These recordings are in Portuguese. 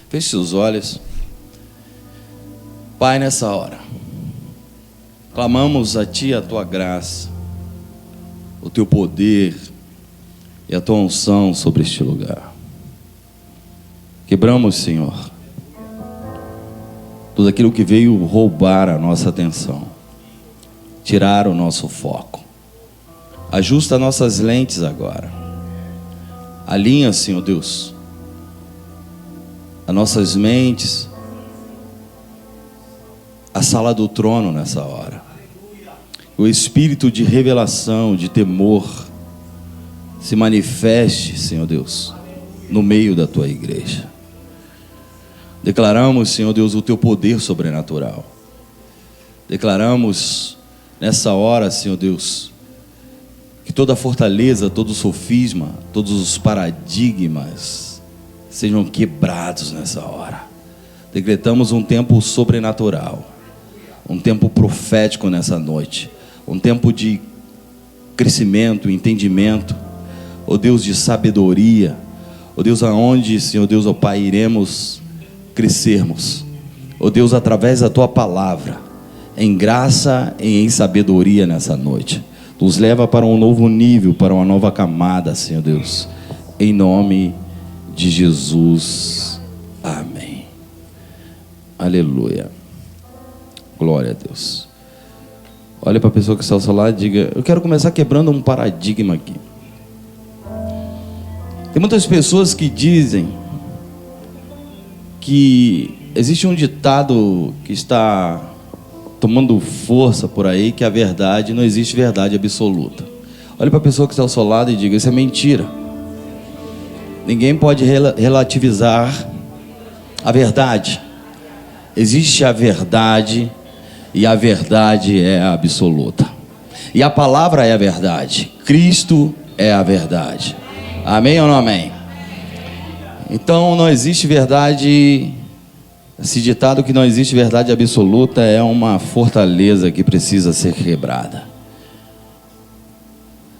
Feche seus olhos. Pai, nessa hora, clamamos a Ti a Tua graça, o Teu poder e a Tua unção sobre este lugar. Quebramos, Senhor, tudo aquilo que veio roubar a nossa atenção, tirar o nosso foco. Ajusta nossas lentes agora. Alinha, Senhor Deus, as nossas mentes, a sala do trono nessa hora. O espírito de revelação, de temor, se manifeste, Senhor Deus, no meio da Tua igreja. Declaramos, Senhor Deus, o Teu poder sobrenatural. Declaramos nessa hora, Senhor Deus, que toda fortaleza, todo sofisma, todos os paradigmas sejam quebrados nessa hora. Decretamos um tempo sobrenatural, um tempo profético nessa noite, um tempo de crescimento, entendimento, ó Deus, de sabedoria, ó Deus, aonde, Senhor Deus, ó Pai, iremos crescermos, ó Deus, através da Tua palavra, em graça e em sabedoria nessa noite. Nos leva para um novo nível, para uma nova camada, Senhor Deus, em nome de Jesus, amém. Aleluia, glória a Deus. Olha para a pessoa que está ao seu lado e diga: eu quero começar quebrando um paradigma aqui. Tem muitas pessoas que dizem que existe um ditado que está tomando força por aí, que a verdade, não existe verdade absoluta. Olha para a pessoa que está ao seu lado e diga: isso é mentira. Ninguém pode relativizar a verdade. Existe a verdade, e a verdade é absoluta. E a palavra é a verdade. Cristo é a verdade. Amém ou não amém? Então não existe verdade. Esse ditado que não existe verdade absoluta é uma fortaleza que precisa ser quebrada.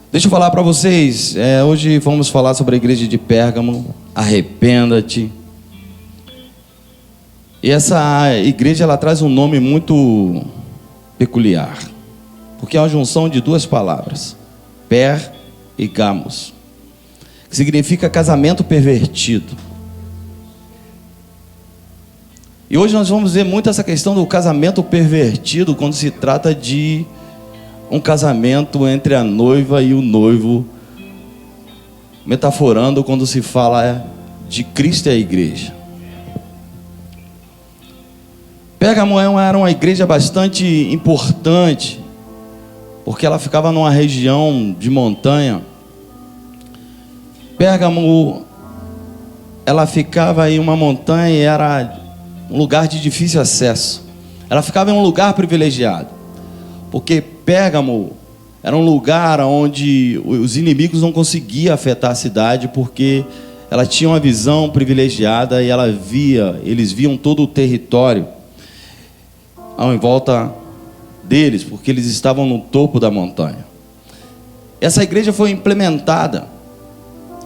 Deixa eu falar para vocês, hoje vamos falar sobre a igreja de Pérgamo. Arrependa-te. E essa igreja, ela traz um nome muito peculiar, porque é uma junção de duas palavras, per e gamos, que significa casamento pervertido. E hoje nós vamos ver muito essa questão do casamento pervertido quando se trata de um casamento entre a noiva e o noivo, metaforando quando se fala de Cristo e a igreja. Pérgamo era uma igreja bastante importante, porque ela ficava numa região de montanha. Pérgamo, ela ficava em uma montanha e era um lugar de difícil acesso. Ela ficava em um lugar privilegiado, porque Pérgamo era um lugar onde os inimigos não conseguiam afetar a cidade, porque ela tinha uma visão privilegiada e eles viam todo o território em volta deles, porque eles estavam no topo da montanha. Essa igreja foi implementada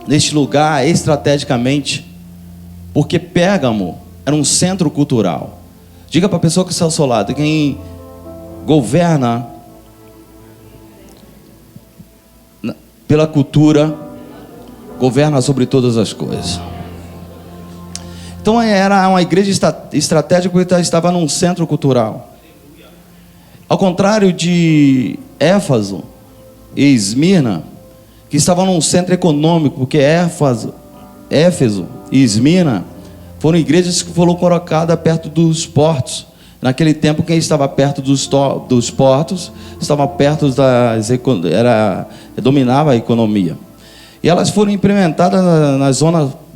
neste lugar estrategicamente, porque Pérgamo era um centro cultural. Diga para a pessoa que está ao seu lado: quem governa pela cultura governa sobre todas as coisas. Então era uma igreja estratégica, porque estava num centro cultural. Ao contrário de Éfeso e Esmirna, que estavam num centro econômico, porque Éfeso e Esmirna foram igrejas que foram colocadas perto dos portos. Naquele tempo, quem estava perto dos portos estava perto dominava a economia. E elas foram implementadas nas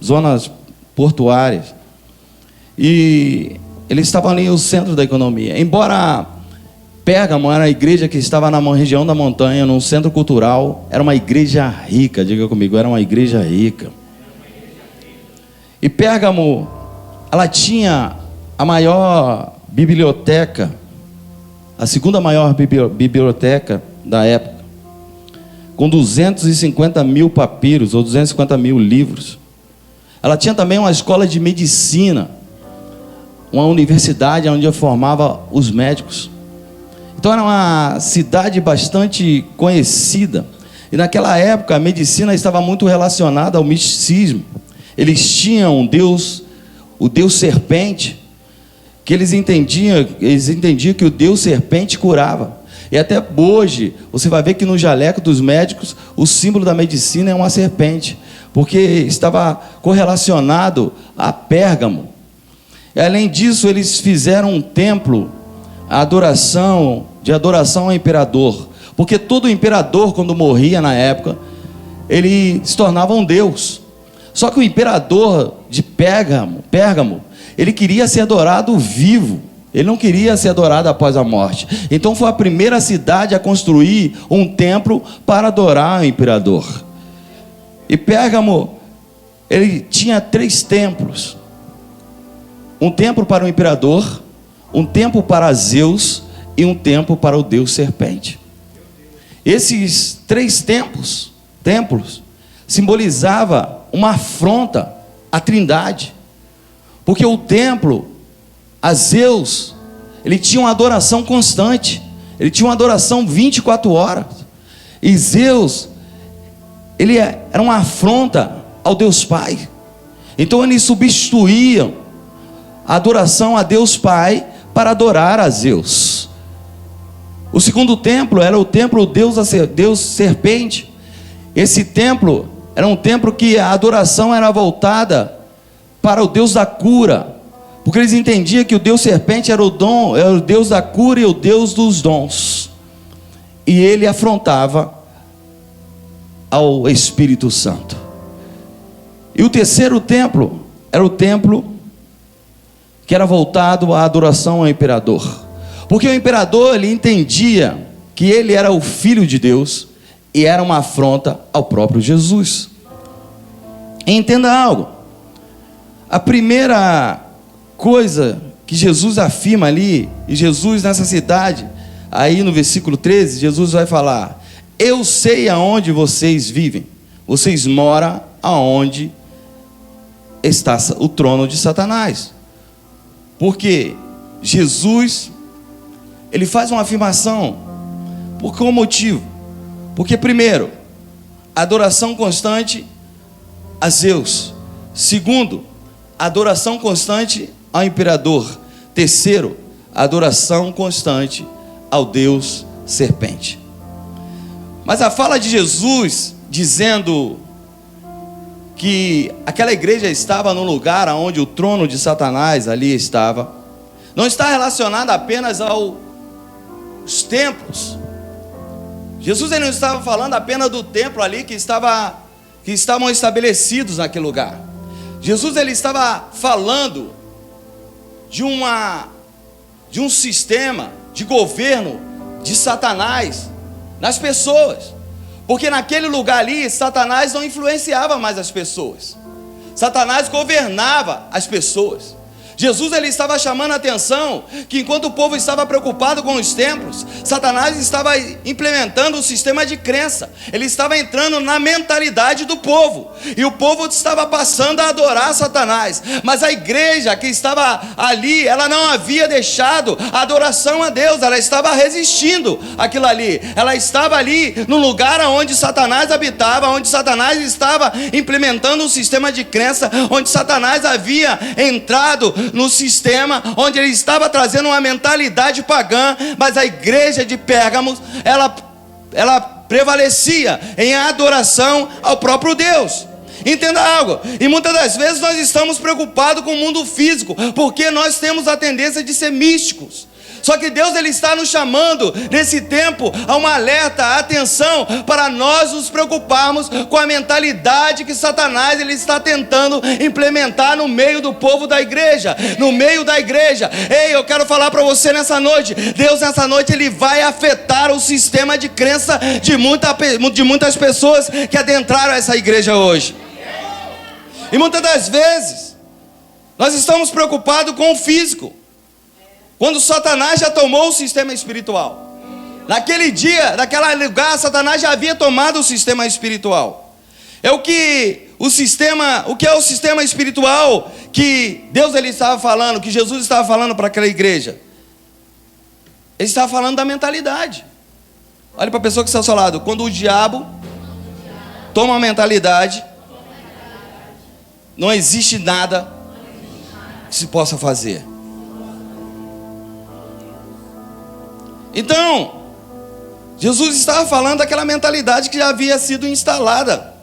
zonas portuárias. E eles estavam ali no centro da economia. Embora Pérgamo era a igreja que estava na região da montanha, num centro cultural, era uma igreja rica. Diga comigo, era uma igreja rica. E Pérgamo, ela tinha a maior biblioteca, a segunda maior biblioteca da época, com 250 mil papiros, ou 250 mil livros. Ela tinha também uma escola de medicina, uma universidade onde formava os médicos. Então era uma cidade bastante conhecida. E naquela época a medicina estava muito relacionada ao misticismo. Eles tinham um Deus, o Deus serpente, que eles entendiam que o Deus serpente curava. E até hoje, você vai ver que no jaleco dos médicos, o símbolo da medicina é uma serpente, porque estava correlacionado a Pérgamo. E além disso, eles fizeram um templo de adoração ao imperador, porque todo imperador, quando morria na época, ele se tornava um deus. Só que o imperador de Pérgamo, ele queria ser adorado vivo. Ele não queria ser adorado após a morte. Então foi a primeira cidade a construir um templo para adorar o imperador. E Pérgamo, ele tinha 3 templos. Um templo para o imperador, um templo para Zeus e um templo para o Deus serpente. Esses 3 templos simbolizavam uma afronta à Trindade. Porque o templo a Zeus, ele tinha uma adoração constante, ele tinha uma adoração 24 horas, e Zeus, ele era uma afronta ao Deus Pai. Então eles substituíam a adoração a Deus Pai para adorar a Zeus. O segundo templo era o templo Deus Serpente. Esse templo era um templo que a adoração era voltada para o Deus da cura, porque eles entendiam que o Deus serpente era o Deus da cura e o Deus dos dons. E ele afrontava ao Espírito Santo. E o terceiro templo era o templo que era voltado à adoração ao imperador. Porque o imperador, ele entendia que ele era o Filho de Deus e era uma afronta ao próprio Jesus. Entenda algo. A primeira coisa que Jesus afirma ali, e Jesus nessa cidade, aí no versículo 13, Jesus vai falar: eu sei aonde vocês vivem, vocês moram aonde está o trono de Satanás. Porque Jesus, ele faz uma afirmação, por qual motivo? Porque primeiro, adoração constante a Zeus. Segundo, adoração constante ao imperador. Terceiro, adoração constante ao Deus serpente. Mas a fala de Jesus dizendo que aquela igreja estava no lugar onde o trono de Satanás ali estava, não está relacionada apenas aos templos. Jesus, ele não estava falando apenas do templo ali que estavam estabelecidos naquele lugar. Jesus, ele estava falando de um sistema de governo de Satanás nas pessoas. Porque naquele lugar ali, Satanás não influenciava mais as pessoas. Satanás governava as pessoas. Jesus, ele estava chamando a atenção que enquanto o povo estava preocupado com os templos, Satanás estava implementando um sistema de crença. Ele estava entrando na mentalidade do povo, e o povo estava passando a adorar Satanás. Mas a igreja que estava ali, ela não havia deixado a adoração a Deus, ela estava resistindo àquilo ali. Ela estava ali no lugar onde Satanás habitava, onde Satanás estava implementando um sistema de crença, onde Satanás havia entrado no sistema, onde ele estava trazendo uma mentalidade pagã. Mas a igreja de Pérgamo, ela prevalecia em adoração ao próprio Deus. Entenda algo, e muitas das vezes nós estamos preocupados com o mundo físico, porque nós temos a tendência de ser místicos. Só que Deus, ele está nos chamando nesse tempo a uma alerta, a atenção, para nós nos preocuparmos com a mentalidade que Satanás, ele está tentando implementar no meio do povo da igreja, no meio da igreja. Ei, eu quero falar para você nessa noite, Deus nessa noite, ele vai afetar o sistema de crença de muitas pessoas que adentraram essa igreja hoje. E muitas das vezes nós estamos preocupados com o físico, quando Satanás já tomou o sistema espiritual. Naquele dia, naquele lugar, Satanás já havia tomado o sistema espiritual. É o que o que é o sistema espiritual que Deus ele estava falando, que Jesus estava falando para aquela igreja? Ele estava falando da mentalidade. Olha para a pessoa que está ao seu lado. Quando o diabo toma a mentalidade, não existe nada que se possa fazer. Então, Jesus estava falando daquela mentalidade que já havia sido instalada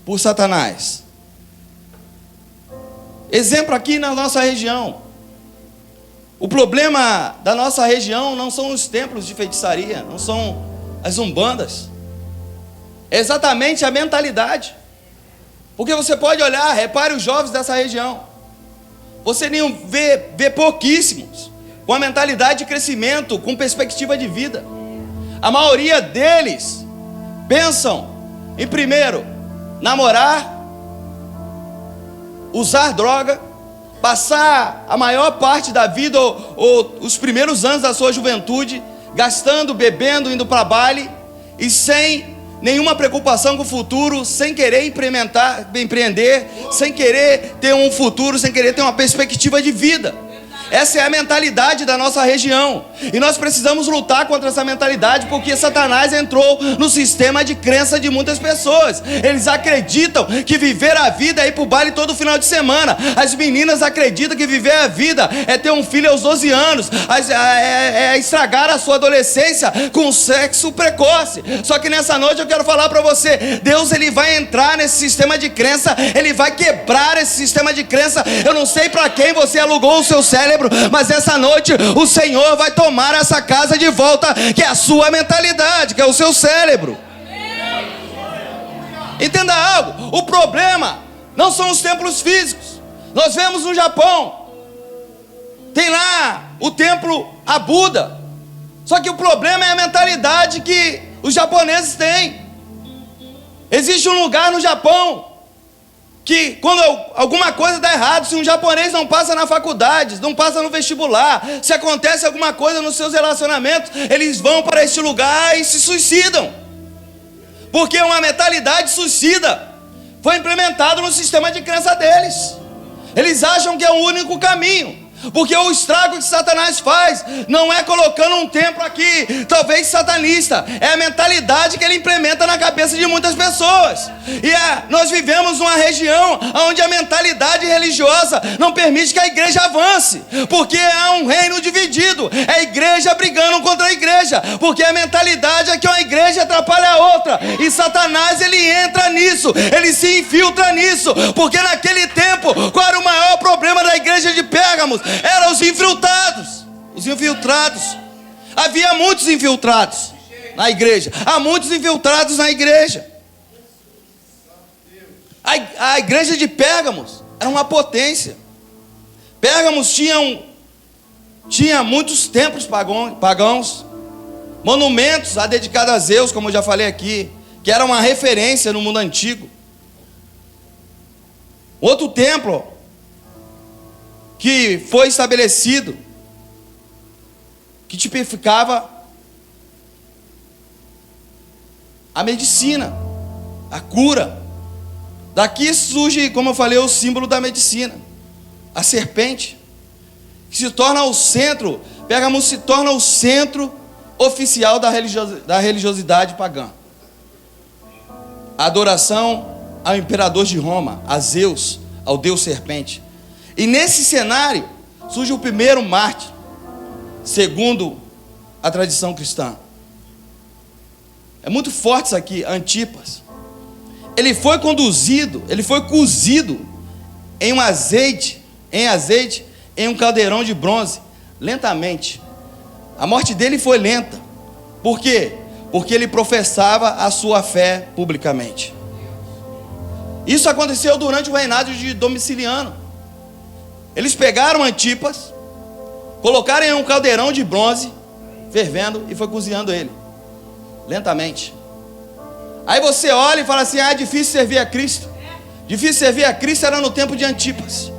por Satanás. Exemplo aqui na nossa região. O problema da nossa região não são os templos de feitiçaria, não são as umbandas. É exatamente a mentalidade. Porque você pode olhar, repare os jovens dessa região. Você nem vê pouquíssimos com a mentalidade de crescimento, com perspectiva de vida. A maioria deles pensam em primeiro namorar, usar droga, passar a maior parte da vida ou os primeiros anos da sua juventude gastando, bebendo, indo para baile e sem nenhuma preocupação com o futuro, sem querer empreender, sem querer ter um futuro, sem querer ter uma perspectiva de vida. Essa é a mentalidade da nossa região. E nós precisamos lutar contra essa mentalidade, porque Satanás entrou no sistema de crença de muitas pessoas. Eles acreditam que viver a vida é ir para o baile todo final de semana. As meninas acreditam que viver a vida é ter um filho aos 12 anos, é estragar a sua adolescência com sexo precoce. Só que nessa noite eu quero falar para você, Deus ele vai entrar nesse sistema de crença, ele vai quebrar esse sistema de crença. Eu não sei para quem você alugou o seu cérebro, mas essa noite o Senhor vai tomar essa casa de volta, que é a sua mentalidade, que é o seu cérebro. Entenda algo, o problema não são os templos físicos. Nós vemos no Japão, tem lá o templo a Buda, só que o problema é a mentalidade que os japoneses têm. Existe um lugar no Japão que quando alguma coisa dá errado, se um japonês não passa na faculdade, não passa no vestibular, se acontece alguma coisa nos seus relacionamentos, eles vão para este lugar e se suicidam. Porque uma mentalidade suicida foi implementada no sistema de crença deles. Eles acham que é o único caminho. Porque o estrago que Satanás faz não é colocando um templo aqui, talvez satanista, é a mentalidade que ele implementa na cabeça de muitas pessoas. E nós vivemos uma região onde a mentalidade religiosa não permite que a igreja avance, porque há um reino dividido, é a igreja brigando contra a igreja, porque a mentalidade é que uma igreja atrapalha a outra, e Satanás ele entra nisso, ele se infiltra nisso, porque naquele tempo, qual era o maior problema da igreja de Pérgamos? Eram os infiltrados. Os infiltrados. Havia muitos infiltrados na igreja. Há muitos infiltrados na igreja. A igreja de Pérgamos era uma potência. Pérgamos tinha muitos templos pagãos, monumentos dedicados a Zeus, como eu já falei aqui, que era uma referência no mundo antigo. Outro templo que foi estabelecido, que tipificava a medicina, a cura. Daqui surge, como eu falei, o símbolo da medicina, a serpente, que se torna o centro, Pérgamos se torna o centro oficial da religiosidade pagã. A adoração ao imperador de Roma, a Zeus, ao deus serpente. E nesse cenário surge o primeiro mártir, segundo a tradição cristã. É muito forte isso aqui, Antipas. Ele foi cozido em azeite, em um caldeirão de bronze, lentamente. A morte dele foi lenta. Por quê? Porque ele professava a sua fé publicamente. Isso aconteceu durante o reinado de Domiciano. Eles pegaram Antipas, colocaram em um caldeirão de bronze, fervendo, e foi cozinhando ele, lentamente. Aí você olha e fala assim, é difícil servir a Cristo. Difícil servir a Cristo era no tempo de Antipas.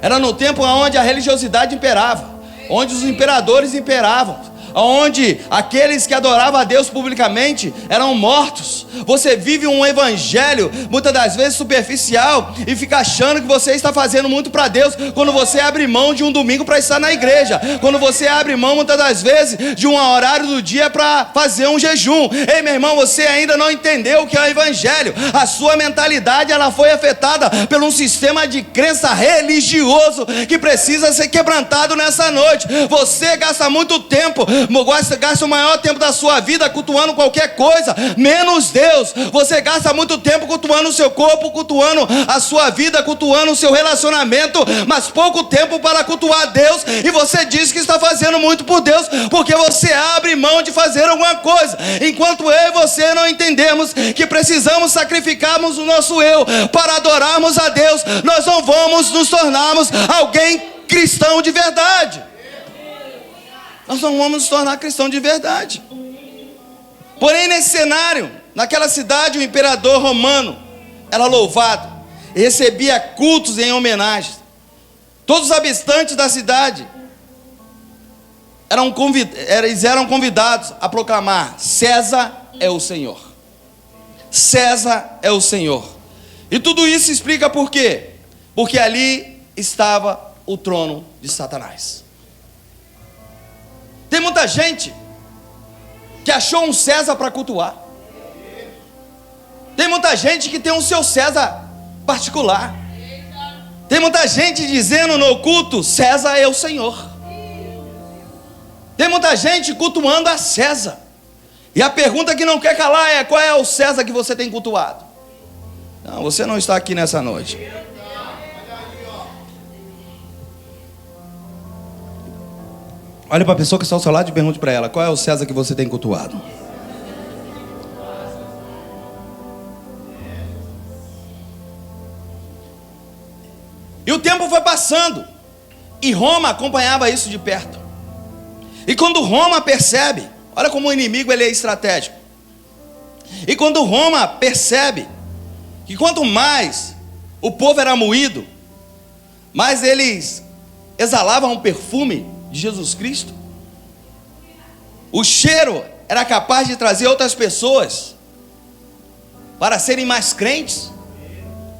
Era no tempo onde a religiosidade imperava, onde os imperadores imperavam, onde aqueles que adoravam a Deus publicamente eram mortos. Você vive um evangelho muitas das vezes superficial e fica achando que você está fazendo muito para Deus quando você abre mão de um domingo para estar na igreja, quando você abre mão muitas das vezes de um horário do dia para fazer um jejum. Ei, meu irmão, você ainda não entendeu o que é o evangelho. A sua mentalidade, ela foi afetada por um sistema de crença religioso que precisa ser quebrantado nessa noite. Você gasta muito tempo, gasta o maior tempo da sua vida cultuando qualquer coisa, menos Deus. Você gasta muito tempo cultuando o seu corpo, cultuando a sua vida, cultuando o seu relacionamento, mas pouco tempo para cultuar Deus. E você diz que está fazendo muito por Deus porque você abre mão de fazer alguma coisa, enquanto eu e você não entendemos que precisamos sacrificarmos o nosso eu para adorarmos a Deus, nós não vamos nos tornarmos alguém cristão de verdade. Nós não vamos nos tornar cristão de verdade. Porém, nesse cenário, naquela cidade, o imperador romano era louvado e recebia cultos em homenagem. Todos os habitantes da cidade eram convidados a proclamar: César é o Senhor. César é o Senhor. E tudo isso explica por quê? Porque ali estava o trono de Satanás. Tem muita gente que achou um César para cultuar. Tem muita gente que tem um seu César particular. Tem muita gente dizendo no culto: César é o Senhor. Tem muita gente cultuando a César. E a pergunta que não quer calar é: qual é o César que você tem cultuado? Não, você não está aqui nessa noite. Olha para a pessoa que está ao seu lado e pergunte para ela: qual é o César que você tem cultuado? E o tempo foi passando, e Roma acompanhava isso de perto. E quando Roma percebe, olha como o inimigo ele é estratégico. E quando Roma percebe que quanto mais o povo era moído, mais eles exalavam um perfume de Jesus Cristo, o cheiro era capaz de trazer outras pessoas para serem mais crentes,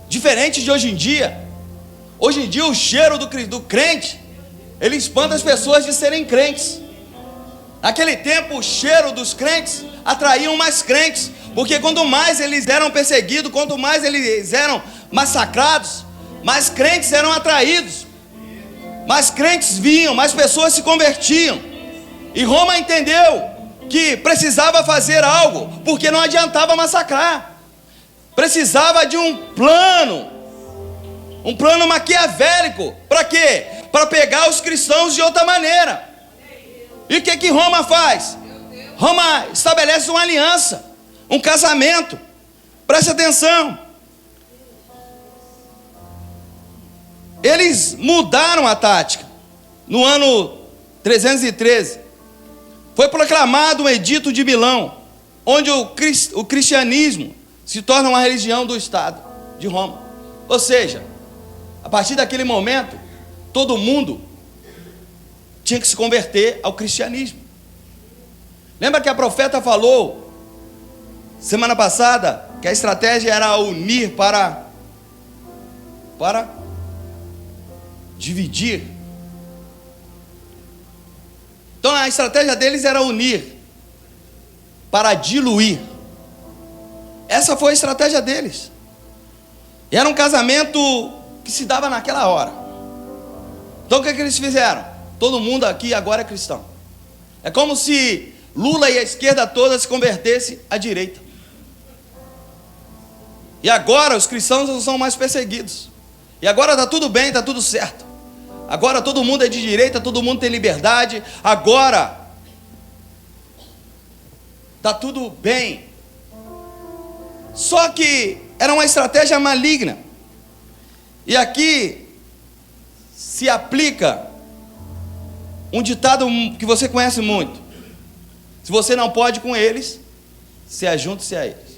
diferente de hoje em dia. Hoje em dia o cheiro do crente, ele espanta as pessoas de serem crentes. Naquele tempo o cheiro dos crentes atraíam mais crentes, porque quanto mais eles eram perseguidos, quanto mais eles eram massacrados, mais crentes eram atraídos, mais crentes vinham, mais pessoas se convertiam. E Roma entendeu que precisava fazer algo, porque não adiantava massacrar. Precisava de um plano maquiavélico. Para quê? Para pegar os cristãos de outra maneira. E o que Roma faz? Roma estabelece uma aliança, um casamento. Preste atenção. Eles mudaram a tática. No ano 313, foi proclamado um edito de Milão, onde o cristianismo se torna uma religião do Estado de Roma. Ou seja, a partir daquele momento, todo mundo tinha que se converter ao cristianismo. Lembra que a profeta falou semana passada que a estratégia era unir para dividir. Então a estratégia deles era unir para diluir. Essa foi a estratégia deles. E era um casamento que se dava naquela hora. Então o que eles fizeram? Todo mundo aqui agora é cristão. É como se Lula e a esquerda toda se convertesse à direita. E agora os cristãos não são mais perseguidos. E agora está tudo bem, está tudo certo. Agora todo mundo é de direita, todo mundo tem liberdade. Agora está tudo bem. Só que era uma estratégia maligna. E aqui se aplica um ditado que você conhece muito: se você não pode com eles, se ajunte-se a eles.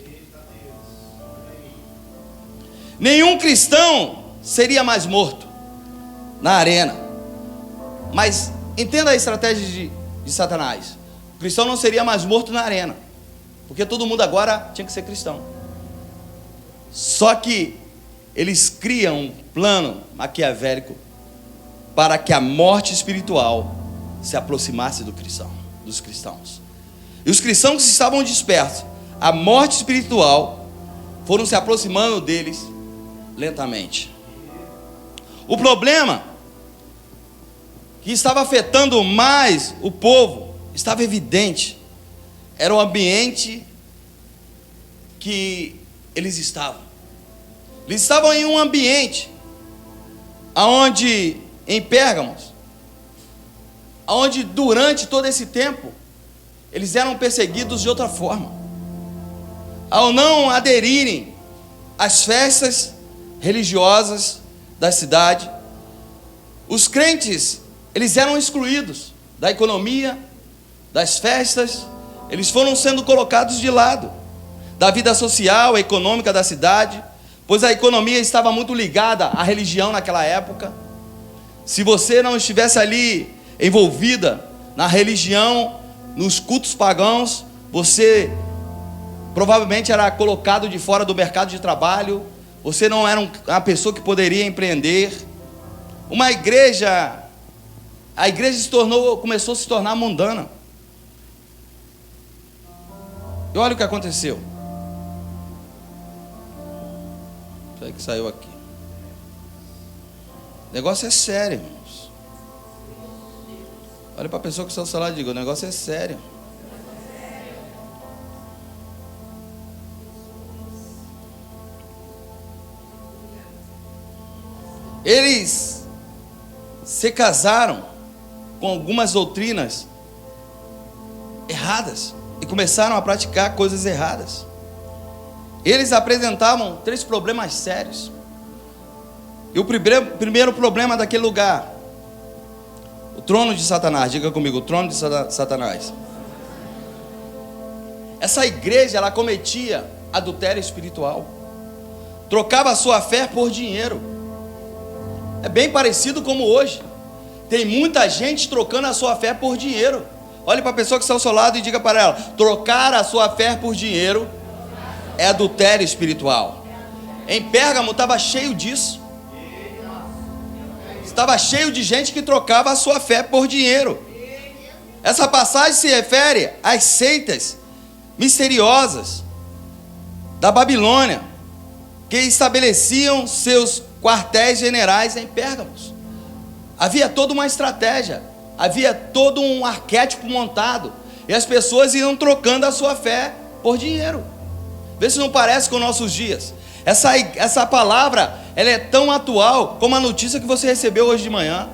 Nenhum cristão seria mais morto na arena. Mas entenda a estratégia de Satanás. O cristão não seria mais morto na arena, porque todo mundo agora tinha que ser cristão. Só que eles criam um plano maquiavélico para que a morte espiritual se aproximasse dos cristãos. E os cristãos que estavam dispersos, a morte espiritual foram se aproximando deles lentamente. O problema que estava afetando mais o povo estava evidente. Era o ambiente que eles estavam. Eles estavam em um ambiente onde, em Pérgamos, onde durante todo esse tempo eles eram perseguidos de outra forma. Ao não aderirem às festas religiosas da cidade, os crentes, eles eram excluídos da economia, das festas, eles foram sendo colocados de lado da vida social, econômica da cidade, pois a economia estava muito ligada à religião naquela época. Se você não estivesse ali envolvida na religião, nos cultos pagãos, você provavelmente era colocado de fora do mercado de trabalho, você não era uma pessoa que poderia empreender. A igreja começou a se tornar mundana. E olha o que aconteceu. Isso aí que saiu aqui. O negócio é sério, irmãos. Olha para a pessoa que está ao seu lado e diga: o negócio é sério. Eles se casaram com algumas doutrinas erradas e começaram a praticar coisas erradas. Eles apresentavam 3 problemas sérios. E o primeiro problema daquele lugar, o trono de Satanás. Diga comigo: o trono de Satanás. Essa igreja, ela cometia adultério espiritual, trocava a sua fé por dinheiro. É bem parecido como hoje. Tem muita gente trocando a sua fé por dinheiro. Olhe para a pessoa que está ao seu lado e diga para ela: trocar a sua fé por dinheiro é adultério espiritual. Em Pérgamo estava cheio disso. Estava cheio de gente que trocava a sua fé por dinheiro. Essa passagem se refere às seitas misteriosas da Babilônia, que estabeleciam seus quartéis generais em Pérgamos. Havia toda uma estratégia, havia todo um arquétipo montado, e as pessoas iam trocando a sua fé por dinheiro. Vê se não parece com nossos dias. Essa palavra, ela é tão atual como a notícia que você recebeu hoje de manhã,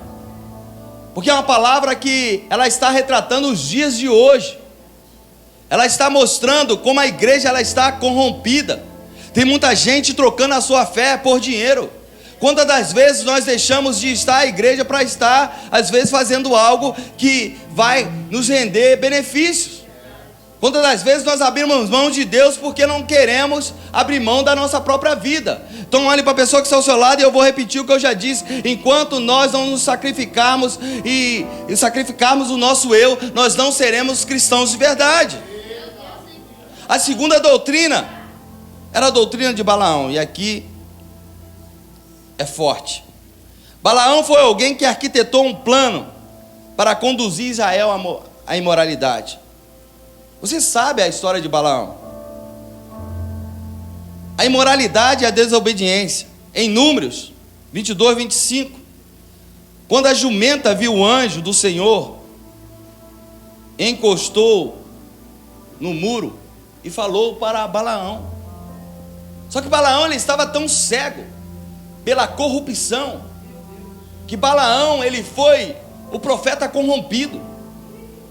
porque é uma palavra que ela está retratando os dias de hoje. Ela está mostrando como a igreja ela está corrompida. Tem muita gente trocando a sua fé por dinheiro. Quantas das vezes nós deixamos de estar à igreja para estar, às vezes, fazendo algo que vai nos render benefícios? Quantas das vezes nós abrimos mão de Deus porque não queremos abrir mão da nossa própria vida? Então olhe para a pessoa que está ao seu lado e eu vou repetir o que eu já disse. Enquanto nós não nos sacrificarmos e sacrificarmos o nosso eu, nós não seremos cristãos de verdade. A segunda doutrina era a doutrina de Balaão, e aqui é forte. Balaão foi alguém que arquitetou um plano para conduzir Israel à imoralidade. Você sabe a história de Balaão? A imoralidade e a desobediência. Em Números 22, 25, quando a jumenta viu o anjo do Senhor, encostou no muro e falou para Balaão. Só que Balaão ele estava tão cego pela corrupção, que Balaão ele foi o profeta corrompido,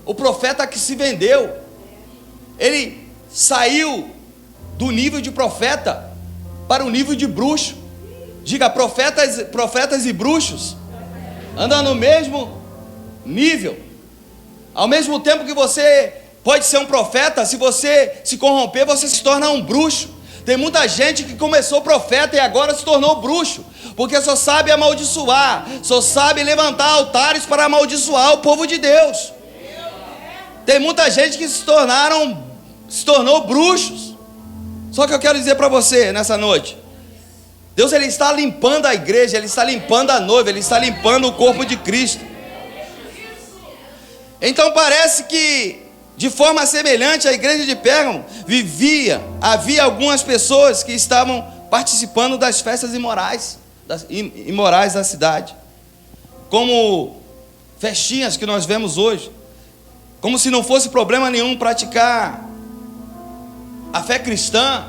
o profeta que se vendeu. Ele saiu do nível de profeta para o nível de bruxo. Diga: profetas e bruxos andam no mesmo nível. Ao mesmo tempo que você pode ser um profeta, se você se corromper, você se torna um bruxo. Tem muita gente que começou profeta e agora se tornou bruxo, porque só sabe amaldiçoar, só sabe levantar altares para amaldiçoar o povo de Deus. Tem muita gente que se tornou bruxos. Só que eu quero dizer para você nessa noite, Deus, Ele está limpando a igreja, Ele está limpando a noiva, Ele está limpando o corpo de Cristo. Então parece que, de forma semelhante, a igreja de Pérgamo havia algumas pessoas que estavam participando das festas imorais da cidade, como festinhas que nós vemos hoje, como se não fosse problema nenhum praticar a fé cristã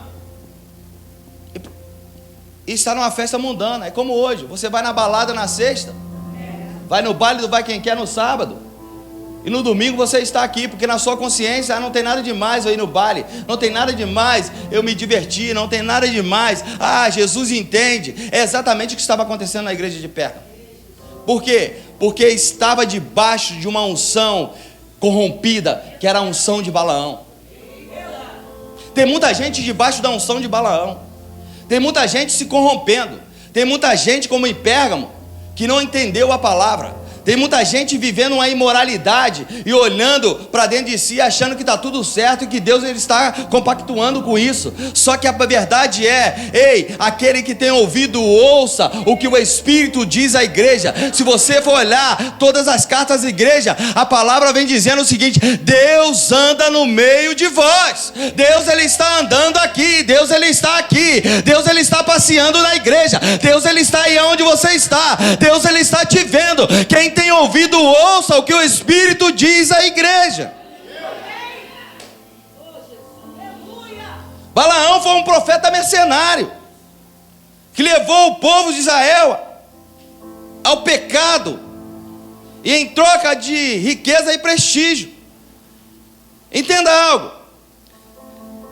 e estar numa festa mundana. É como hoje, você vai na balada na sexta, vai no baile do Vai Quem Quer no sábado, e no domingo você está aqui, porque na sua consciência, não tem nada demais eu ir no baile, não tem nada demais eu me divertir, não tem nada demais, Jesus entende. É exatamente o que estava acontecendo na igreja de Pérgamo. Por quê? Porque estava debaixo de uma unção corrompida, que era a unção de Balaão. Tem muita gente debaixo da unção de Balaão, tem muita gente se corrompendo, tem muita gente como em Pérgamo, que não entendeu a palavra. Tem muita gente vivendo uma imoralidade e olhando para dentro de si, achando que está tudo certo e que Deus, Ele está compactuando com isso. Só que a verdade é, aquele que tem ouvido, ouça o que o Espírito diz à igreja. Se você for olhar todas as cartas da igreja, a palavra vem dizendo o seguinte: Deus anda no meio de vós. Deus, Ele está andando aqui. Deus, Ele está aqui. Deus, Ele está passeando na igreja. Deus, Ele está aí onde você está. Deus, Ele está te vendo. Quem tem ouvido, ouça o que o Espírito diz à igreja. Balaão foi um profeta mercenário, que levou o povo de Israel ao pecado, e em troca de riqueza e prestígio. Entenda algo: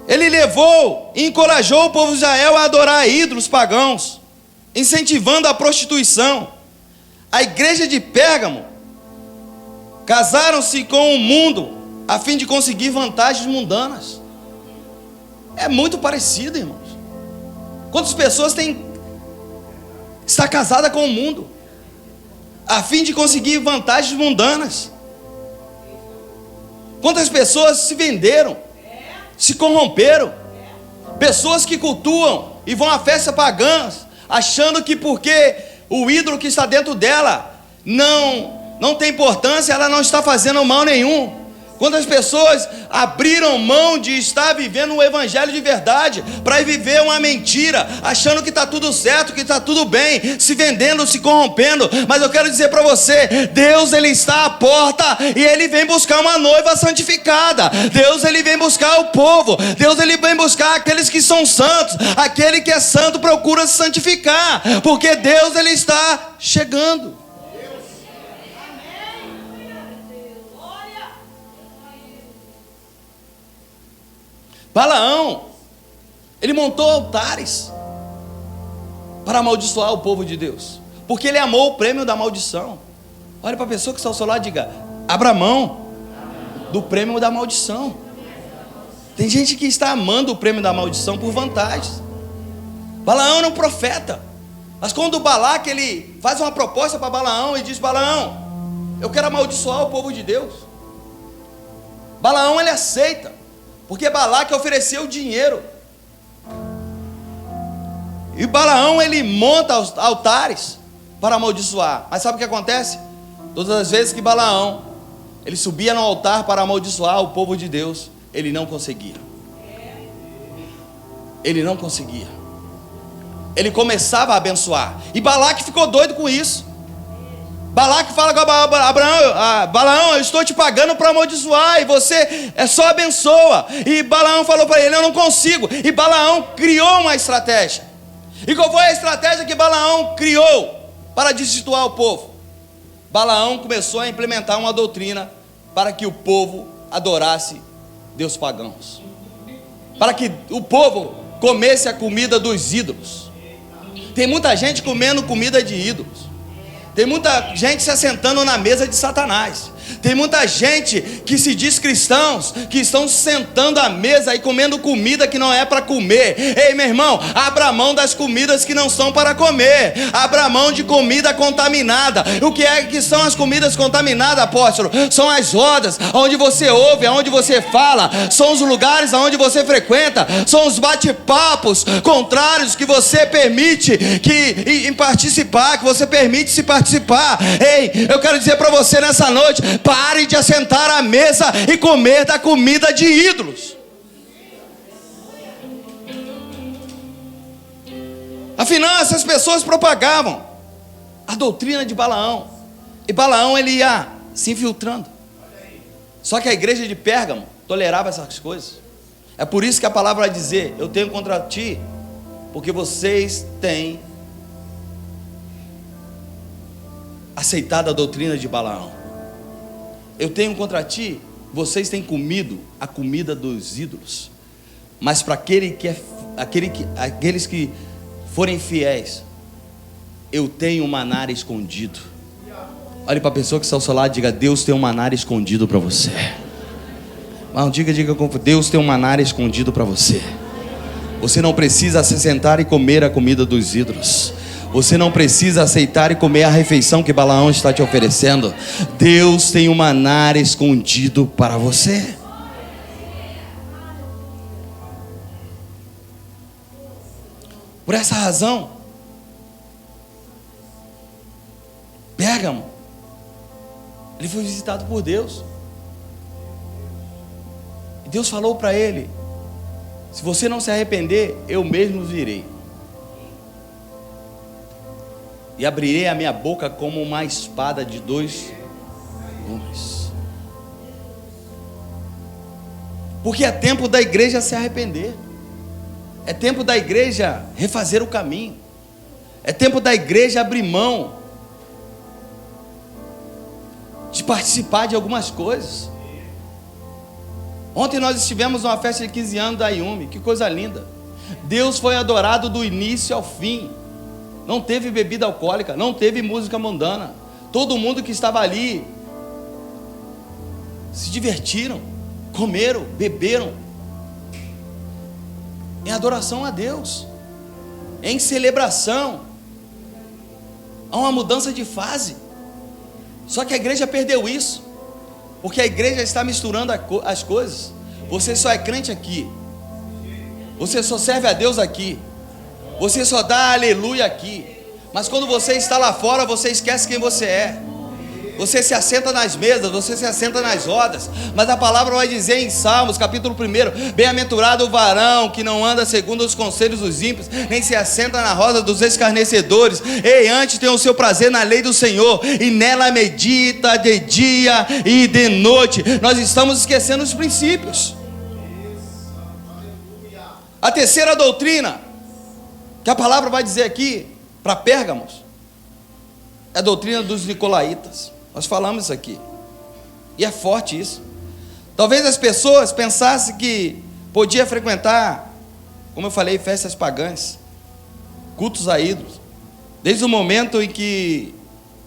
ele levou e encorajou o povo de Israel a adorar ídolos pagãos, incentivando a prostituição. A igreja de Pérgamo casaram-se com o mundo a fim de conseguir vantagens mundanas. É muito parecido, irmãos. Quantas pessoas está casada com o mundo a fim de conseguir vantagens mundanas? Quantas pessoas se venderam, se corromperam? Pessoas que cultuam e vão a festas pagãs, achando que porque o ídolo que está dentro dela não tem importância, ela não está fazendo mal nenhum. Quantas pessoas abriram mão de estar vivendo um evangelho de verdade para viver uma mentira, achando que está tudo certo, que está tudo bem, se vendendo, se corrompendo. Mas eu quero dizer para você, Deus, Ele está à porta e Ele vem buscar uma noiva santificada. Deus, Ele vem buscar o povo. Deus, Ele vem buscar aqueles que são santos. Aquele que é santo procura se santificar, porque Deus, Ele está chegando. Balaão, ele montou altares para amaldiçoar o povo de Deus, porque ele amou o prêmio da maldição. Olha para a pessoa que está ao seu lado e diga: abra mão do prêmio da maldição. Tem gente que está amando o prêmio da maldição por vantagens. Balaão era um profeta, mas quando Balaque ele faz uma proposta para Balaão e diz: Balaão, eu quero amaldiçoar o povo de Deus. Balaão ele aceita, porque Balaque ofereceu dinheiro. E Balaão ele monta altares para amaldiçoar. Mas sabe o que acontece? Todas as vezes que Balaão ele subia no altar para amaldiçoar o povo de Deus, ele não conseguia. Ele não conseguia. Ele começava a abençoar. E Balaque ficou doido com isso. Balaque fala com Balaão, eu estou te pagando para amaldiçoar, e você só abençoa. E Balaão falou para ele: eu não consigo. E Balaão criou uma estratégia. E qual foi a estratégia que Balaão criou para destituir o povo? Balaão começou a implementar uma doutrina para que o povo adorasse deus pagãos, para que o povo comesse a comida dos ídolos. Tem muita gente comendo comida de ídolos. Tem muita gente se assentando na mesa de Satanás. Tem muita gente que se diz cristãos, que estão sentando à mesa e comendo comida que não é para comer. Ei, meu irmão, abra mão das comidas que não são para comer. Abra mão de comida contaminada. O que é que são as comidas contaminadas, apóstolo? São as rodas onde você ouve, onde você fala. São os lugares onde você frequenta. São os bate-papos contrários que você permite em participar, que você permite se participar. Ei, eu quero dizer para você nessa noite: pare de assentar à mesa e comer da comida de ídolos. Afinal, essas pessoas propagavam a doutrina de Balaão, e Balaão ele ia se infiltrando. Só que a igreja de Pérgamo tolerava essas coisas. É por isso que a palavra vai dizer: eu tenho contra ti, porque vocês têm aceitado a doutrina de Balaão. Eu tenho contra ti, vocês têm comido a comida dos ídolos. Mas para aqueles que forem fiéis, eu tenho um maná escondido. Olhe para a pessoa que está ao seu lado e diga: Deus tem um maná escondido para você. Não, diga, Deus tem um maná escondido para você. Você não precisa se sentar e comer a comida dos ídolos. Você não precisa aceitar e comer a refeição que Balaão está te oferecendo. Deus tem um maná escondido para você. Por essa razão, Pérgamo, ele foi visitado por Deus. E Deus falou para ele: se você não se arrepender, eu mesmo virei e abrirei a minha boca como uma espada de dois gumes. Porque é tempo da igreja se arrepender. É tempo da igreja refazer o caminho. É tempo da igreja abrir mão de participar de algumas coisas. Ontem nós estivemos numa festa de 15 anos da Ayumi. Que coisa linda. Deus foi adorado do início ao fim. Não teve bebida alcoólica, não teve música mundana. Todo mundo que estava ali se divertiram, comeram, beberam, em adoração a Deus, em celebração. Há uma mudança de fase. Só que a igreja perdeu isso, porque a igreja está misturando as coisas. Você só é crente aqui, você só serve a Deus aqui, você só dá aleluia aqui. Mas quando você está lá fora, você esquece quem você é. Você se assenta nas mesas, você se assenta nas rodas. Mas a palavra vai dizer em Salmos, capítulo 1: bem-aventurado o varão que não anda segundo os conselhos dos ímpios, nem se assenta na roda dos escarnecedores. Ei, antes tem o seu prazer na lei do Senhor, e nela medita de dia e de noite. Nós estamos esquecendo os princípios. A terceira doutrina que a palavra vai dizer aqui para Pérgamos é a doutrina dos nicolaítas. Nós falamos isso aqui, e é forte isso. Talvez as pessoas pensassem que podia frequentar, como eu falei, festas pagãs, cultos a ídolos, desde o momento em que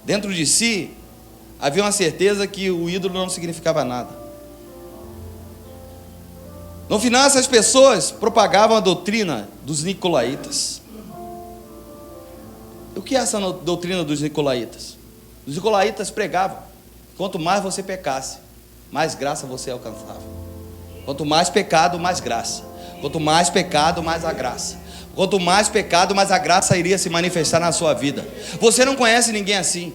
dentro de si havia uma certeza que o ídolo não significava nada. No final, essas pessoas propagavam a doutrina dos nicolaítas. O que é essa doutrina dos nicolaítas? Os nicolaítas pregavam: quanto mais você pecasse, mais graça você alcançava. Quanto mais pecado, mais graça. Quanto mais pecado, mais a graça. Quanto mais pecado, mais a graça iria se manifestar na sua vida. Você não conhece ninguém assim.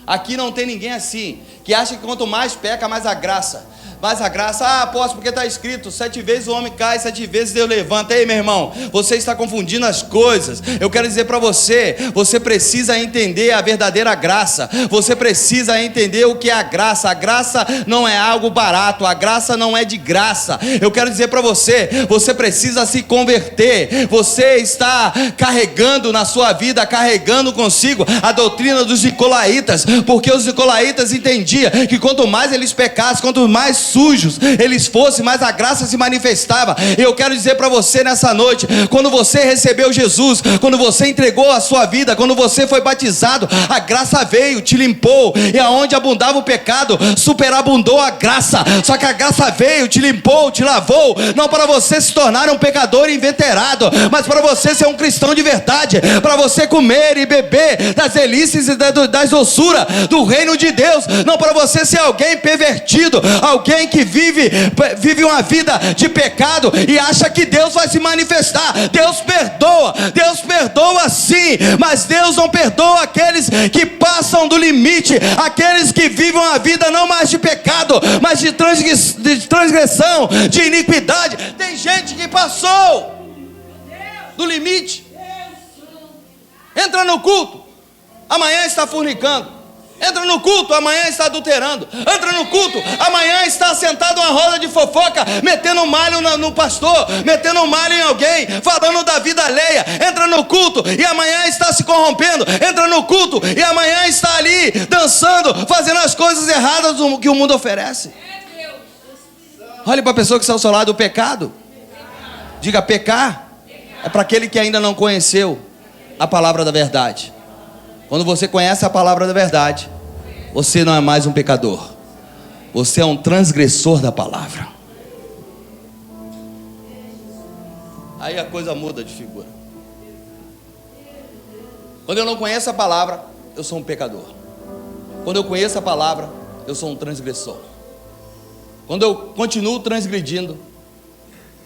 Aqui não tem ninguém assim, que acha que quanto mais peca, mais a graça. Mas a graça, apóstolo, porque está escrito: 7 vezes o homem cai, 7 vezes Deus levanta. Ei, meu irmão, você está confundindo as coisas. Eu quero dizer para você: você precisa entender a verdadeira graça. Você precisa entender o que é a graça. A graça não é algo barato, a graça não é de graça. Eu quero dizer para você: você precisa se converter. Você está carregando na sua vida, carregando consigo a doutrina dos nicolaítas, porque os nicolaítas entendiam que quanto mais eles pecassem, quanto mais sujos eles fossem, mais a graça se manifestava. E eu quero dizer para você nessa noite, quando você recebeu Jesus, quando você entregou a sua vida, quando você foi batizado, a graça veio, te limpou, e aonde abundava o pecado, superabundou a graça. Só que a graça veio, te limpou, te lavou, não para você se tornar um pecador inveterado, mas para você ser um cristão de verdade, para você comer e beber das delícias e das doçuras do reino de Deus, não para você ser alguém pervertido, alguém que vive uma vida de pecado e acha que Deus vai se manifestar. Deus perdoa sim, mas Deus não perdoa aqueles que passam do limite, aqueles que vivem uma vida não mais de pecado, mas de transgressão, de iniquidade. Tem gente que passou do limite, entra no culto, amanhã está fornicando, entra no culto, amanhã está adulterando, entra no culto, amanhã está sentado numa roda de fofoca, metendo malho no pastor, metendo malho em alguém, falando da vida alheia. Entra no culto e amanhã está se corrompendo, entra no culto e amanhã está ali dançando, fazendo as coisas erradas que o mundo oferece. Olhe para a pessoa que está ao seu lado. O pecado, diga: pecar é para aquele que ainda não conheceu a palavra da verdade. Quando você conhece a palavra da verdade, você não é mais um pecador, você é um transgressor da palavra. Aí a coisa muda de figura. Quando eu não conheço a palavra, eu sou um pecador. Quando eu conheço a palavra, eu sou um transgressor. Quando eu continuo transgredindo,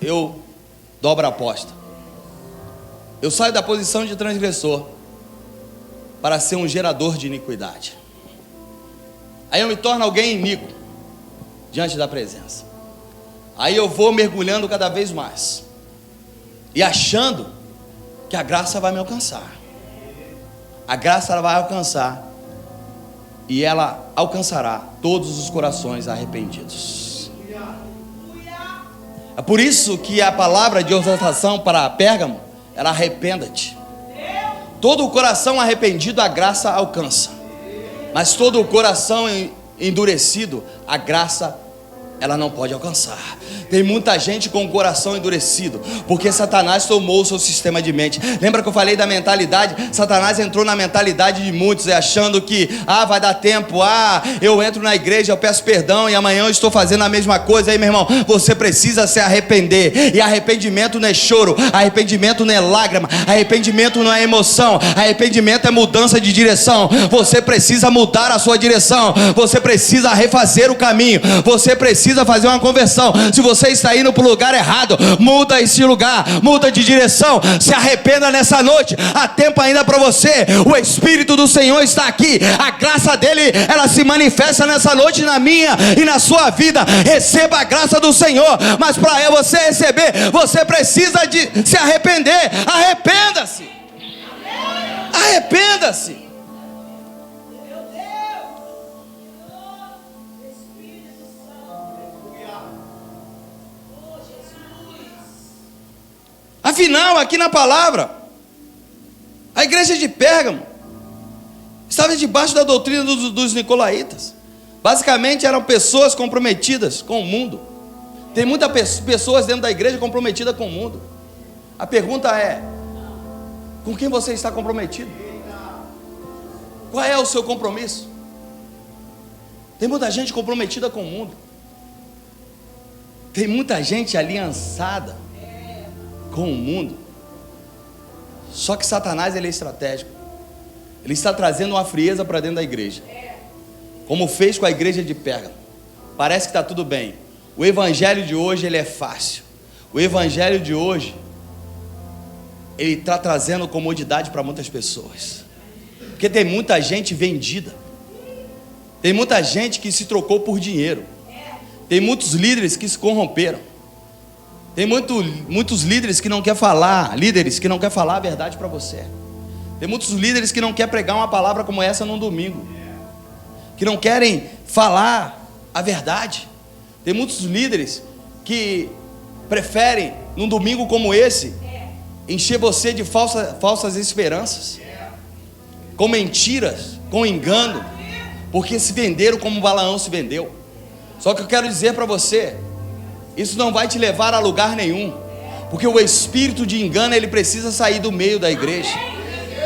eu dobro a aposta. Eu saio da posição de transgressor para ser um gerador de iniquidade. Aí eu me torno alguém iníquo diante da presença. Aí eu vou mergulhando cada vez mais e achando que a graça vai me alcançar. A graça ela vai alcançar, e ela alcançará todos os corações arrependidos. É por isso que a palavra de exortação para Pérgamo era: arrependa-te. Todo o coração arrependido a graça alcança, mas todo o coração endurecido a graça ela não pode alcançar. Tem muita gente com o coração endurecido, porque Satanás tomou o seu sistema de mente. Lembra que eu falei da mentalidade? Satanás entrou na mentalidade de muitos, achando que, vai dar tempo, eu entro na igreja, eu peço perdão, e amanhã eu estou fazendo a mesma coisa. Aí, meu irmão, você precisa se arrepender, e arrependimento não é choro, arrependimento não é lágrima, arrependimento não é emoção, arrependimento é mudança de direção. Você precisa mudar a sua direção, você precisa refazer o caminho, você precisa fazer uma conversão. Se você está indo para o lugar errado, muda esse lugar, muda de direção, se arrependa nessa noite. Há tempo ainda para você. O Espírito do Senhor está aqui, a graça dele, ela se manifesta nessa noite na minha e na sua vida. Receba a graça do Senhor, mas para você receber, você precisa de se arrepender. Arrependa-se, arrependa-se. Afinal, aqui na palavra, a igreja de Pérgamo estava debaixo da doutrina dos nicolaítas. Basicamente eram pessoas comprometidas com o mundo. Tem muitas pessoas dentro da igreja comprometidas com o mundo. A pergunta é: com quem você está comprometido? Qual é o seu compromisso? Tem muita gente comprometida com o mundo. Tem muita gente aliançada com o mundo. Só que Satanás, ele é estratégico. Ele está trazendo uma frieza para dentro da igreja, como fez com a igreja de Pérgamo. Parece que está tudo bem. O evangelho de hoje, ele é fácil. O evangelho de hoje, ele está trazendo comodidade para muitas pessoas, porque tem muita gente vendida, tem muita gente que se trocou por dinheiro, tem muitos líderes que se corromperam, tem muitos líderes que não querem falar, a verdade para você. Tem muitos líderes que não querem pregar uma palavra como essa num domingo, que não querem falar a verdade. Tem muitos líderes que preferem, num domingo como esse, encher você de falsas esperanças, com mentiras, com engano, porque se venderam como Balaão se vendeu. Só que eu quero dizer para você, isso não vai te levar a lugar nenhum, porque o espírito de engano, ele precisa sair do meio da igreja.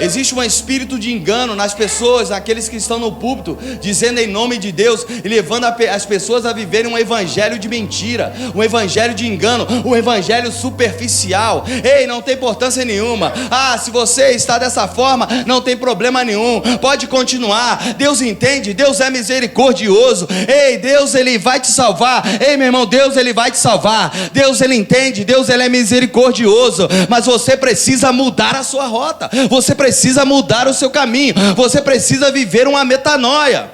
Existe um espírito de engano nas pessoas, naqueles que estão no púlpito, dizendo em nome de Deus e levando as pessoas a viverem um evangelho de mentira, um evangelho de engano, um evangelho superficial. Ei, não tem importância nenhuma. Se você está dessa forma, não tem problema nenhum, pode continuar. Deus entende, Deus é misericordioso. Ei, Deus, ele vai te salvar. Ei, meu irmão, Deus, ele vai te salvar. Deus, ele entende, Deus, ele é misericordioso, mas você precisa mudar a sua rota, você precisa mudar o seu caminho, você precisa viver uma metanoia.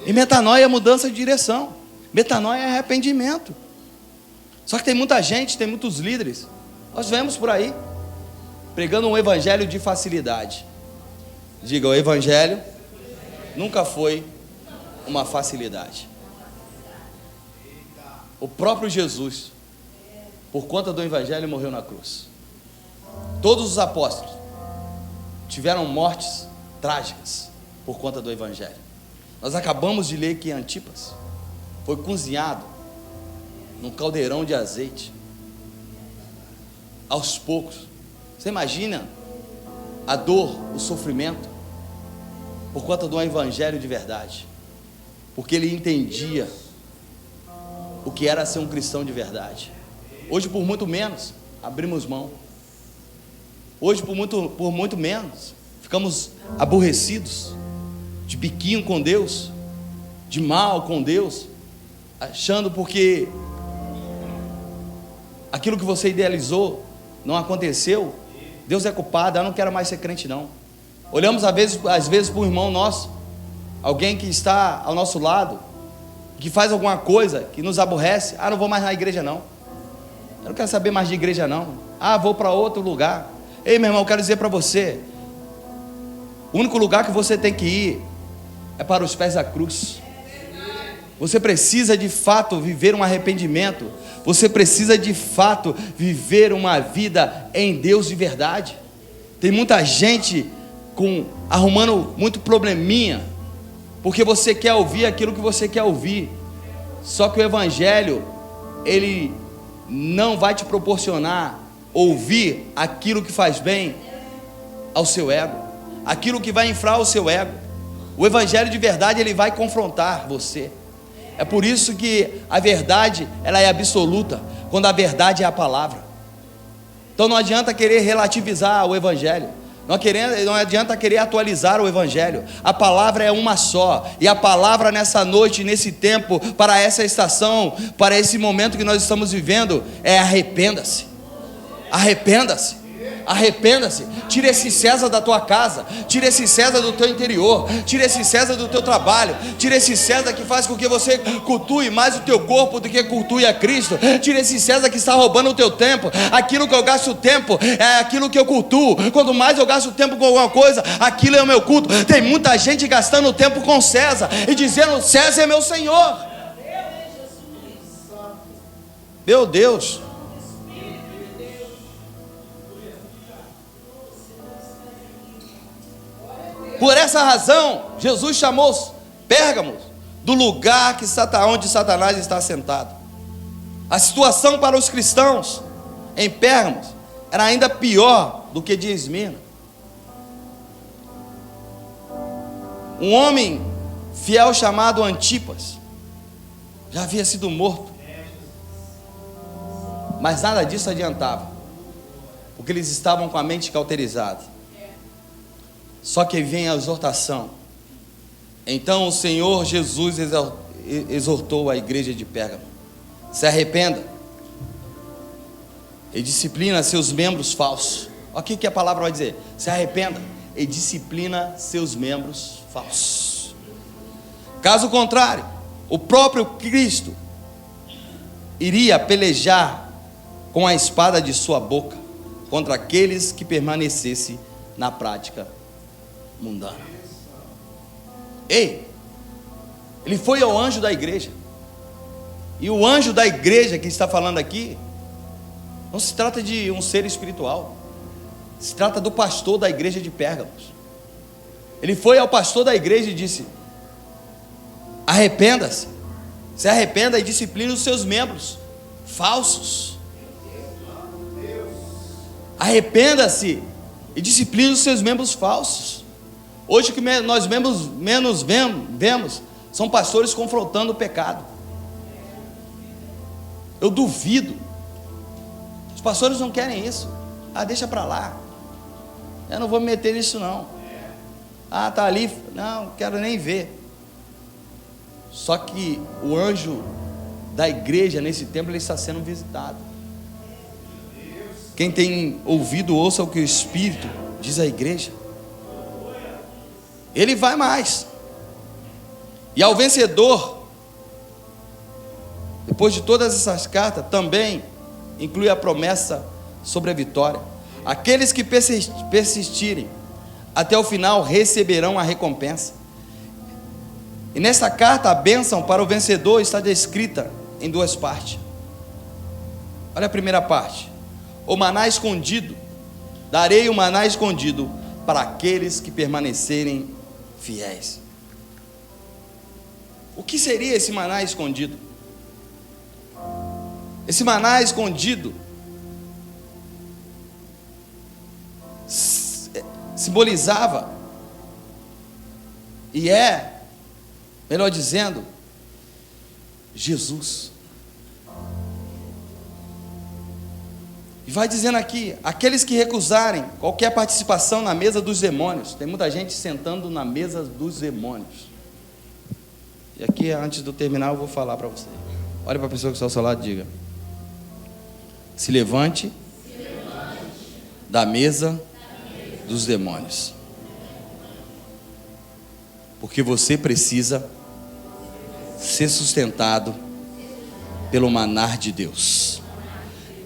E metanoia é mudança de direção, metanoia é arrependimento. Só que tem muita gente, tem muitos líderes, nós vemos por aí pregando um evangelho de facilidade. Diga, o evangelho nunca foi uma facilidade. O próprio Jesus, por conta do evangelho, morreu na cruz. Todos os apóstolos tiveram mortes trágicas por conta do evangelho. Nós acabamos de ler que Antipas foi cozinhado num caldeirão de azeite, aos poucos. Você imagina a dor, o sofrimento, por conta do evangelho de verdade, porque ele entendia o que era ser um cristão de verdade. Hoje, por muito menos, abrimos mão. Hoje, por muito menos, ficamos aborrecidos, de biquinho com Deus, de mal com Deus, achando porque aquilo que você idealizou não aconteceu, Deus é culpado. Eu não quero mais ser crente não. Olhamos às vezes para um irmão nosso, alguém que está ao nosso lado, que faz alguma coisa que nos aborrece. Não vou mais na igreja não, eu não quero saber mais de igreja não, vou para outro lugar. Ei, meu irmão, eu quero dizer para você, o único lugar que você tem que ir é para os pés da cruz. Você precisa de fato viver um arrependimento, você precisa de fato viver uma vida em Deus de verdade. Tem muita gente arrumando muito probleminha, porque você quer ouvir aquilo que você quer ouvir. Só que o evangelho, ele não vai te proporcionar ouvir aquilo que faz bem ao seu ego, aquilo que vai inflar o seu ego. O evangelho de verdade, ele vai confrontar você. É por isso que a verdade, ela é absoluta, quando a verdade é a palavra. Então não adianta querer relativizar o evangelho, não adianta querer atualizar o evangelho. A palavra é uma só, e a palavra nessa noite, nesse tempo, para essa estação, para esse momento que nós estamos vivendo, é arrependa-se. Arrependa-se, arrependa-se. Tira esse César da tua casa, tira esse César do teu interior, tira esse César do teu trabalho, tira esse César que faz com que você cultue mais o teu corpo do que cultue a Cristo. Tira esse César que está roubando o teu tempo. Aquilo que eu gasto tempo é aquilo que eu cultuo. Quanto mais eu gasto tempo com alguma coisa, aquilo é o meu culto. Tem muita gente gastando tempo com César e dizendo: César é meu Senhor. Meu Deus. Por essa razão, Jesus chamou Pérgamo do lugar onde Satanás está sentado. A situação para os cristãos em Pérgamo era ainda pior do que de Esmirna. Um homem fiel chamado Antipas já havia sido morto, mas nada disso adiantava, porque eles estavam com a mente cauterizada. Só que vem a exortação. Então o Senhor Jesus exortou a igreja de Pérgamo: se arrependa e disciplina seus membros falsos. Olha o que a palavra vai dizer: se arrependa e disciplina seus membros falsos. Caso contrário, o próprio Cristo iria pelejar com a espada de sua boca contra aqueles que permanecessem na prática mundana. Ei, ele foi ao anjo da igreja, e o anjo da igreja que está falando aqui não se trata de um ser espiritual, se trata do pastor da igreja de Pérgamo. Ele foi ao pastor da igreja e disse: arrependa-se Se arrependa e discipline os seus membros falsos. Arrependa-se e discipline os seus membros falsos. Hoje o que nós menos vemos são pastores confrontando o pecado. Eu duvido. Os pastores não querem isso. Deixa para lá. Eu não vou me meter nisso não. Tá ali. Não quero nem ver. Só que o anjo da igreja nesse tempo, ele está sendo visitado. Quem tem ouvido, ouça o que o Espírito diz à igreja. Ele vai mais. E ao vencedor, depois de todas essas cartas, também inclui a promessa sobre a vitória. Aqueles que persistirem até o final receberão a recompensa. E nesta carta, a bênção para o vencedor está descrita em duas partes. Olha a primeira parte. O maná escondido. Darei o maná escondido para aqueles que permanecerem fiéis. O que seria esse maná escondido? Esse maná escondido simbolizava, e melhor dizendo, Jesus. E vai dizendo aqui: aqueles que recusarem qualquer participação na mesa dos demônios. Tem muita gente sentando na mesa dos demônios. E aqui, antes do terminar, eu vou falar para você. Olha para a pessoa que está ao seu lado e diga: se levante da mesa dos demônios. Porque você precisa ser sustentado pelo maná de Deus.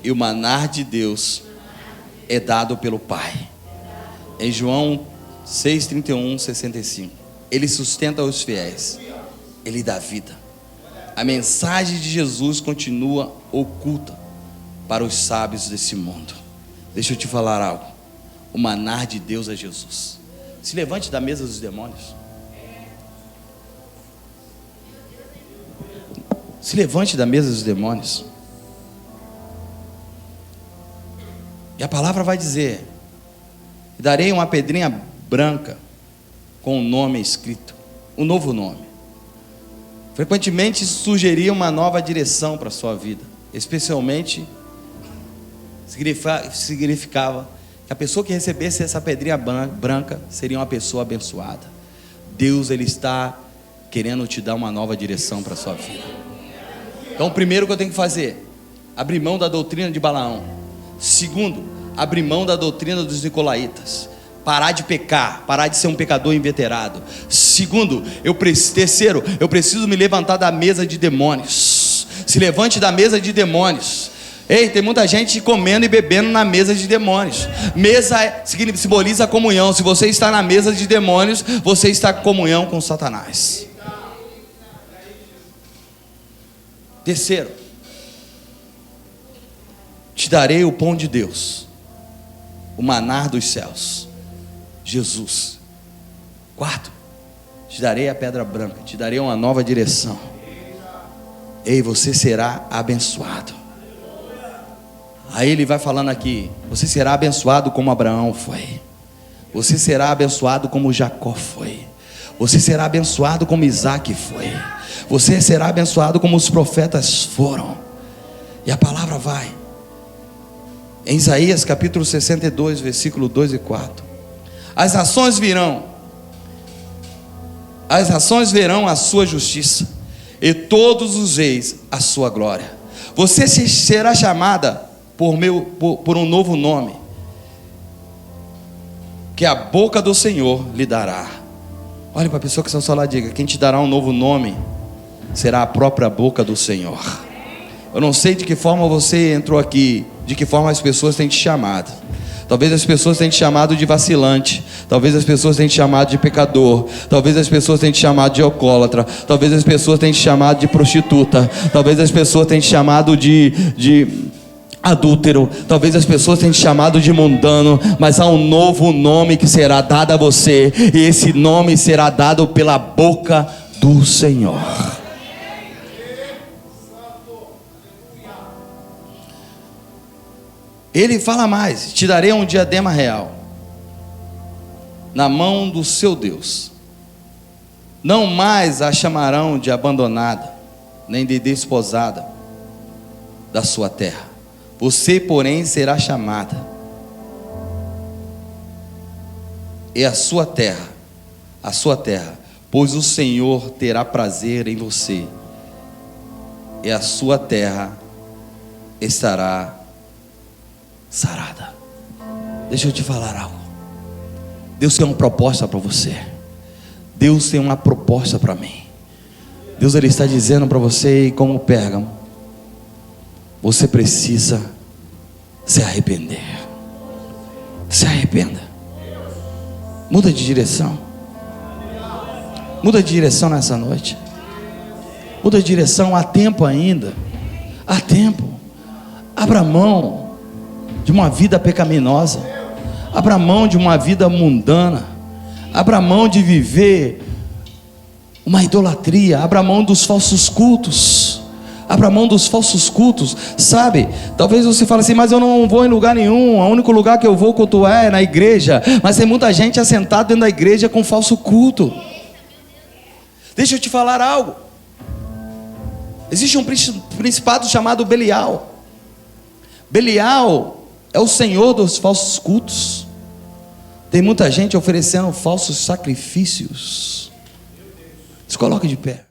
E o maná de Deus é dado pelo Pai. Em João 6:31, 65. Ele sustenta os fiéis. Ele dá vida. A mensagem de Jesus continua oculta para os sábios desse mundo. Deixa eu te falar algo. O maná de Deus é Jesus. Se levante da mesa dos demônios. Se levante da mesa dos demônios. E a palavra vai dizer: darei uma pedrinha branca com um nome escrito, um novo nome. Frequentemente isso sugeria uma nova direção para a sua vida. Especialmente significava que a pessoa que recebesse essa pedrinha branca seria uma pessoa abençoada. Deus, ele está querendo te dar uma nova direção para a sua vida. Então, o primeiro que eu tenho que fazer: abrir mão da doutrina de Balaão. Segundo, abrir mão da doutrina dos nicolaítas. Parar de pecar, parar de ser um pecador inveterado. Terceiro, eu preciso me levantar da mesa de demônios. Se levante da mesa de demônios. Ei, tem muita gente comendo e bebendo na mesa de demônios. Mesa simboliza comunhão. Se você está na mesa de demônios, você está em comunhão com Satanás. Terceiro, te darei o pão de Deus, o maná dos céus, Jesus. Quarto, te darei a pedra branca, te darei uma nova direção. Ei, você será abençoado. Aí ele vai falando aqui: você será abençoado como Abraão foi. Você será abençoado como Jacó foi. Você será abençoado como Isaac foi. Você será abençoado como os profetas foram. E a palavra vai em Isaías capítulo 62, versículo 2 e 4. As nações verão a sua justiça, e todos os reis a sua glória. Você será chamada por um novo nome, que a boca do Senhor lhe dará. Olha para a pessoa que está ao seu lado e diga: quem te dará um novo nome será a própria boca do Senhor. Eu não sei de que forma você entrou aqui, de que forma as pessoas têm te chamado. Talvez as pessoas tenham te chamado de vacilante. Talvez as pessoas tenham te chamado de pecador. Talvez as pessoas tenham te chamado de alcoólatra. Talvez as pessoas tenham te chamado de prostituta. Talvez as pessoas tenham te chamado de adúltero. Talvez as pessoas tenham te chamado de mundano. Mas há um novo nome que será dado a você, e esse nome será dado pela boca do Senhor. Ele fala mais: te darei um diadema real na mão do seu Deus. Não mais a chamarão de abandonada, nem de desposada da sua terra. Você, porém, será chamada, e a sua terra, pois o Senhor terá prazer em você, e a sua terra estará sarada. Deixa eu te falar algo. Deus tem uma proposta para você. Deus tem uma proposta para mim. Deus, Ele está dizendo para você, como Pérgamo, você precisa se arrepender. Se arrependa. Muda de direção. Muda de direção nessa noite. Muda de direção, há tempo ainda. Há tempo. Abra mão de uma vida pecaminosa. Abra mão de uma vida mundana. Abra mão de viver uma idolatria. Abra mão dos falsos cultos. Abra mão dos falsos cultos. Sabe, talvez você fale assim: mas eu não vou em lugar nenhum, o único lugar que eu vou cultuar é na igreja. Mas tem muita gente assentada dentro da igreja com falso culto. Deixa eu te falar algo. Existe um principado chamado Belial. Belial é o senhor dos falsos cultos. Tem muita gente oferecendo falsos sacrifícios. Se coloque de pé.